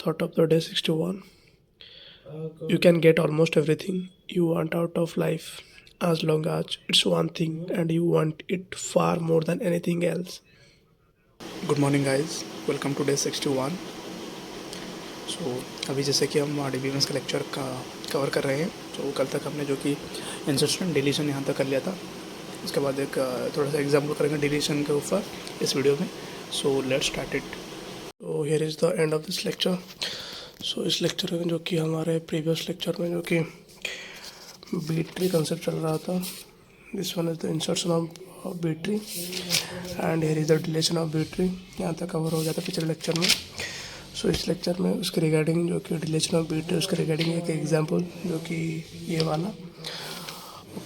Thought of the day 61. You can get almost everything you want out of life as long as it's one thing and you want it far more than anything else. Good morning guys, welcome to day 61। सो अभी जैसे कि हम DBMS का lecture का cover कर रहे हैं। तो कल तक हमने जो कि इंसर्शन डिलीशन यहाँ तक कर लिया था। उसके बाद एक थोड़ा सा एग्जाम्पल करेंगे डिलीशन के ऊपर इस वीडियो में। So let's start it. So here is the end of this lecture. So इस लेक्चर में जो कि हमारे प्रीवियस लेक्चर में जो कि बीट ट्री कंसेप्ट चल रहा था, this one is the insertion of B tree and here is the deletion of B tree. यहाँ तक कवर हो गया था पिछले लेक्चर में। सो इस लेक्चर में उसके रिगार्डिंग जो कि डिलीशन ऑफ बीट ट्री, उसके रिगार्डिंग एक एग्जाम्पल जो कि ये वाला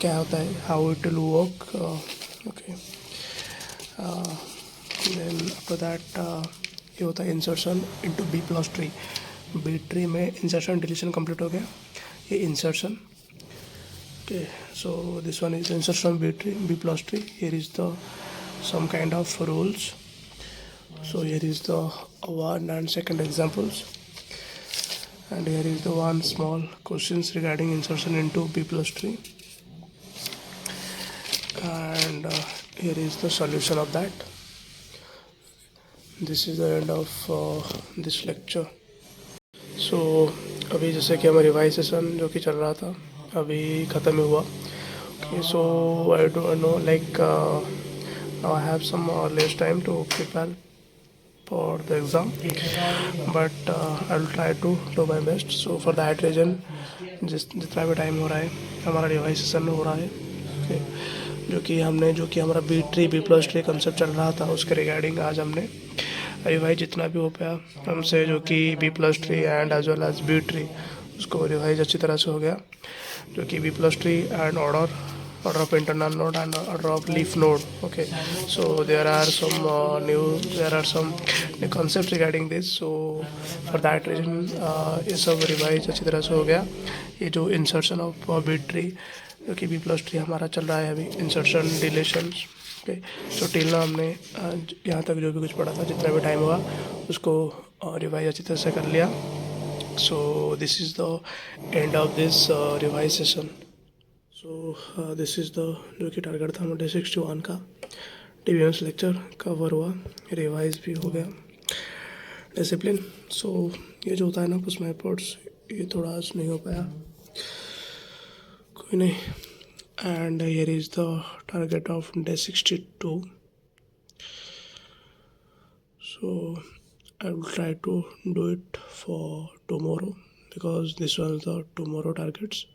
क्या होता है, how it will work. Okay, then after that ये होता है insertion into B plus tree. B tree में इंसर्शन डिलीशन कंप्लीट हो गया, ये insertion. Okay, so this one is insertion B tree, B plus tree. Here is the some kind of rules. So here is the one and second examples, and here is the one small questions regarding insertion into B plus tree, and here is the solution of that. This is the end of this lecture. So अभी जैसे कि हमारा revise session जो कि चल रहा था अभी ख़त्म हुआ। Okay, so I don't know, like now I have some less time to prepare for the exam, but I will try to do my best. So for that reason जितना भी टाइम हो रहा है हमारा रिवाइज सेशन हो रहा है। Okay, जो कि हमारा B tree B plus tree concept चल रहा था उसके रिगार्डिंग आज हमने रिवाइज जितना भी हो पाया हमसे, जो कि B plus tree and as well as B tree, उसको रिवाइज अच्छी तरह से हो गया। जो कि B plus tree and order of internal node and order of leaf node. Okay, so there are some new concepts regarding this. So for that reason ये सब रिवाइज अच्छी तरह से हो गया। ये जो इंसर्शन ऑफ बीट ट्री जो कि बी प्लस ट्री हमारा चल रहा है अभी, insertion deletion. Okay, so till ना हमने यहाँ तक जो भी कुछ पढ़ा था जितना भी टाइम हुआ उसको रिवाइज अच्छी तरह से कर लिया। So this is the end of this revise session. So this is the जो कि टारगेट था हमारे 61 का DBMS लेक्चर कवर हुआ, रिवाइज भी हो गया। डिसिप्लिन, सो ये जो होता है ना कुछ मेथड्स, ये थोड़ा आज नहीं हो पाया, कोई नहीं। And here is the target of day 62. So I will try to do it for tomorrow because this was the tomorrow targets.